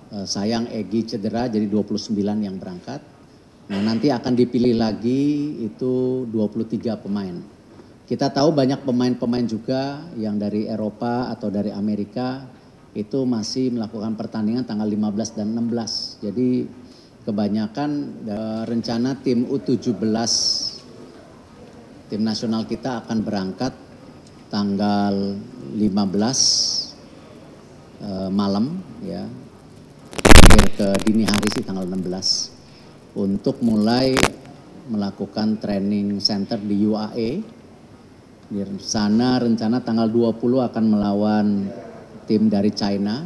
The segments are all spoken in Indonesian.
Sayang Egy cedera jadi 29 yang berangkat. Nah, nanti akan dipilih lagi itu 23 pemain. Kita tahu banyak pemain-pemain juga yang dari Eropa atau dari Amerika itu masih melakukan pertandingan tanggal 15 dan 16. Jadi kebanyakan rencana tim U17 tim nasional kita akan berangkat tanggal 15 malam ya. Ke dini hari sih tanggal 16 untuk mulai melakukan training center di UAE. Di sana rencana tanggal 20 akan melawan tim dari China.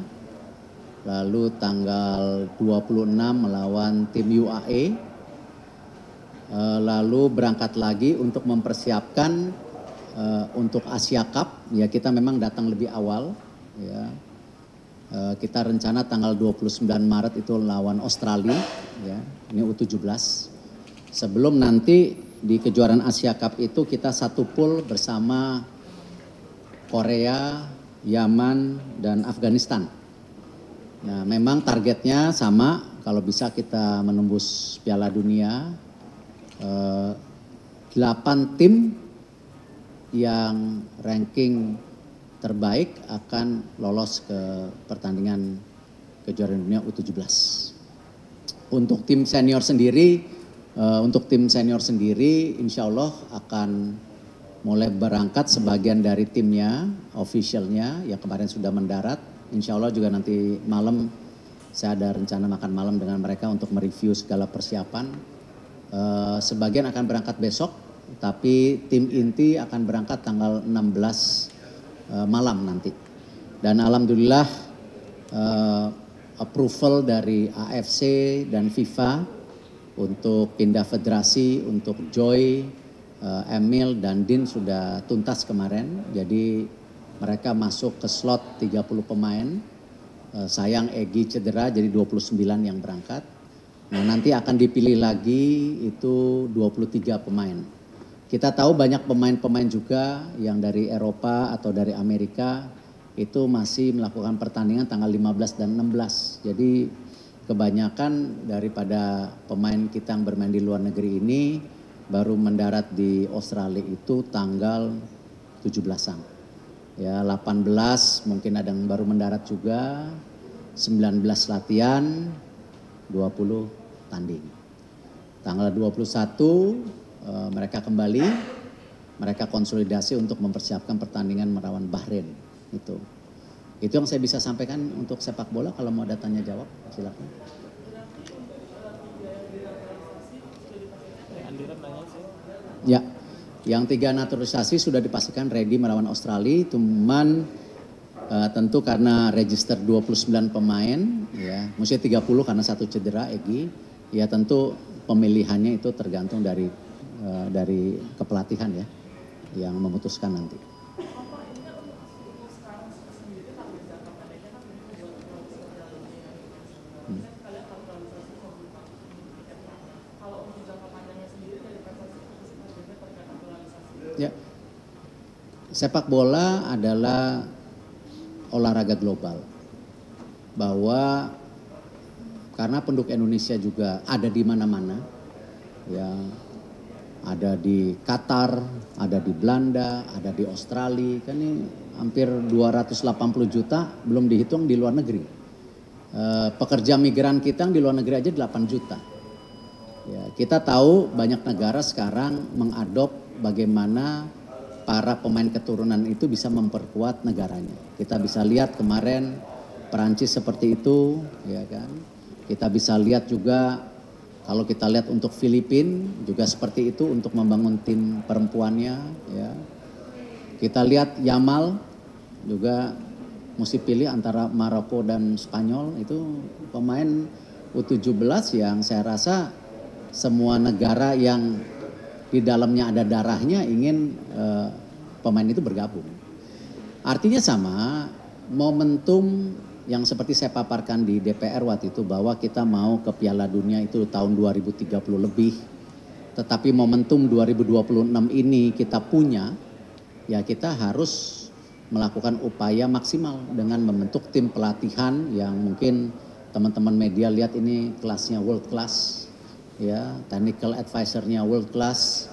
Lalu tanggal 26 melawan tim UAE. Lalu berangkat lagi untuk mempersiapkan untuk Asia Cup. Ya, kita memang datang lebih awal ya. Kita rencana tanggal 29 Maret itu lawan Australia ya, ini U17. Sebelum nanti di kejuaraan Asia Cup itu kita satu pool bersama Korea, Yaman, dan Afghanistan. Nah, memang targetnya sama, kalau bisa kita menembus Piala Dunia. 8 tim yang ranking terbaik akan lolos ke pertandingan kejuaraan dunia U17. Untuk tim senior sendiri, insya Allah akan mulai berangkat sebagian dari timnya, officialnya yang kemarin sudah mendarat. Insya Allah juga nanti malam saya ada rencana makan malam dengan mereka untuk mereview segala persiapan. Sebagian akan berangkat besok, tapi tim inti akan berangkat tanggal 16 malam nanti. Dan alhamdulillah approval dari AFC dan FIFA untuk pindah federasi, untuk Joy, Emil dan Din sudah tuntas kemarin. Jadi mereka masuk ke slot 30 pemain. Sayang Egy cedera jadi 29 yang berangkat. Nah, nanti akan dipilih lagi itu 23 pemain. Kita tahu banyak pemain-pemain juga yang dari Eropa atau dari Amerika itu masih melakukan pertandingan tanggal 15 dan 16. Jadi kebanyakan daripada pemain kita yang bermain di luar negeri ini baru mendarat di Australia itu tanggal 17-an. Ya, 18 mungkin ada yang baru mendarat juga, 19 latihan, 20 tanding. Tanggal 21 mereka kembali, mereka konsolidasi untuk mempersiapkan pertandingan melawan Bahrain. Itu yang saya bisa sampaikan untuk sepak bola. Kalau mau ada tanya jawab, silakan. Ya, yang 3 naturalisasi sudah dipastikan ready melawan Australia. Cuman tentu karena register 29 pemain, ya, mesti 30 karena 1 cedera Egy. Ya tentu pemilihannya itu tergantung dari kepelatihan ya, yang memutuskan nanti. Ya, sepak bola adalah olahraga global, bahwa karena penduduk Indonesia juga ada di mana-mana, ya. Ada di Qatar, ada di Belanda, ada di Australia, kan ini hampir 280 juta, belum dihitung di luar negeri. Pekerja migran kita yang di luar negeri aja 8 juta. Ya, kita tahu banyak negara sekarang mengadop bagaimana para pemain keturunan itu bisa memperkuat negaranya. Kita bisa lihat kemarin Perancis seperti itu, ya kan. Kita bisa lihat juga kalau kita lihat untuk Filipina juga seperti itu untuk membangun tim perempuannya ya. Kita lihat Yamal juga mesti pilih antara Maroko dan Spanyol, itu pemain U17 yang saya rasa semua negara yang di dalamnya ada darahnya ingin pemain itu bergabung. Artinya sama, momentum yang seperti saya paparkan di DPR waktu itu bahwa kita mau ke Piala Dunia itu tahun 2030 lebih. Tetapi momentum 2026 ini kita punya, ya kita harus melakukan upaya maksimal dengan membentuk tim pelatihan yang mungkin teman-teman media lihat ini kelasnya world class, ya, technical advisor-nya world class,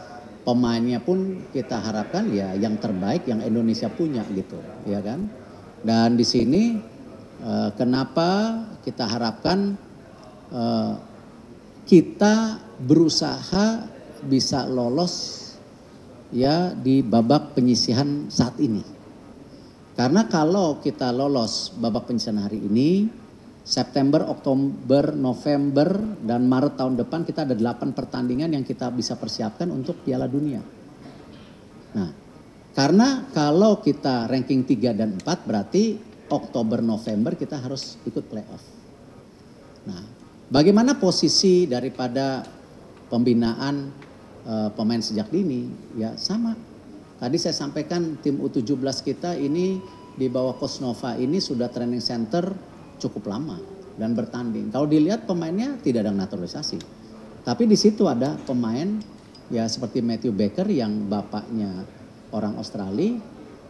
pemainnya pun kita harapkan ya yang terbaik yang Indonesia punya gitu, ya kan. Dan di sini kenapa kita harapkan kita berusaha bisa lolos ya di babak penyisihan saat ini. Karena kalau kita lolos babak penyisihan hari ini, September, Oktober, November, dan Maret tahun depan kita ada 8 pertandingan yang kita bisa persiapkan untuk Piala Dunia. Nah, karena kalau kita ranking 3 dan 4 berarti Oktober, November kita harus ikut playoff. Nah, bagaimana posisi daripada pembinaan pemain sejak dini? Ya sama. Tadi saya sampaikan tim U17 kita ini di bawah Coach Nova ini sudah training center cukup lama dan bertanding. Kalau dilihat pemainnya tidak ada naturalisasi. Tapi di situ ada pemain ya seperti Matthew Baker yang bapaknya orang Australia,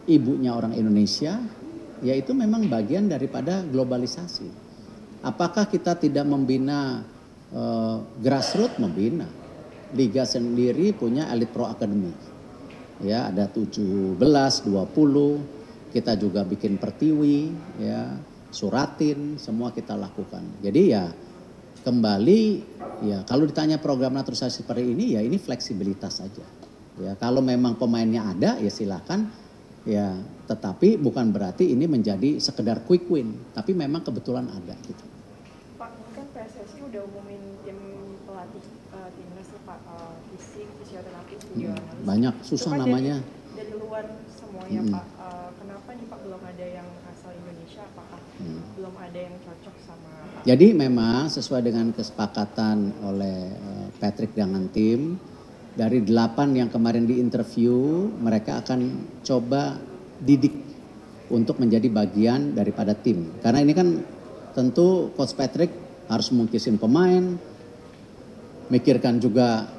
ibunya orang Indonesia, yaitu memang bagian daripada globalisasi. Apakah kita tidak membina grassroots? Membina. Liga sendiri punya Elite Pro Academy. Ya, ada 17, 20. Kita juga bikin Pertiwi, ya. Suratin, semua kita lakukan. Jadi ya kembali ya kalau ditanya program naturalisasi seperti ini ya ini fleksibilitas saja. Ya kalau memang pemainnya ada ya silakan ya, tetapi bukan berarti ini menjadi sekedar quick win, tapi memang kebetulan ada gitu. Pak, ini kan PSSI udah umumin tim pelatih timnas nih Pak, fisik, fisioterapi, video analis. Banyak susah kan namanya. Dari luar semuanya Pak, kenapa nih Pak belum ada yang asal Indonesia? Apakah belum ada yang cocok sama Pak? Jadi memang sesuai dengan kesepakatan oleh Patrick dengan tim, dari 8 yang kemarin diinterview, mereka akan coba didik untuk menjadi bagian daripada tim. Karena ini kan tentu Coach Patrick harus mengkisin pemain, mikirkan juga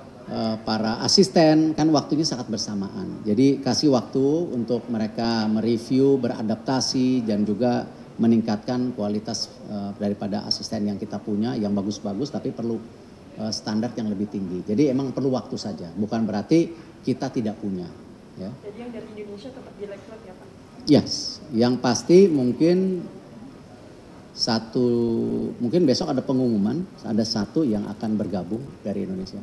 para asisten, kan waktunya sangat bersamaan. Jadi kasih waktu untuk mereka mereview, beradaptasi, dan juga meningkatkan kualitas daripada asisten yang kita punya yang bagus-bagus tapi perlu standar yang lebih tinggi. Jadi emang perlu waktu saja, bukan berarti kita tidak punya. Ya. Jadi yang dari Indonesia tetap direkrut ya Pak? Yes, yang pasti mungkin mungkin besok ada pengumuman, ada 1 yang akan bergabung dari Indonesia.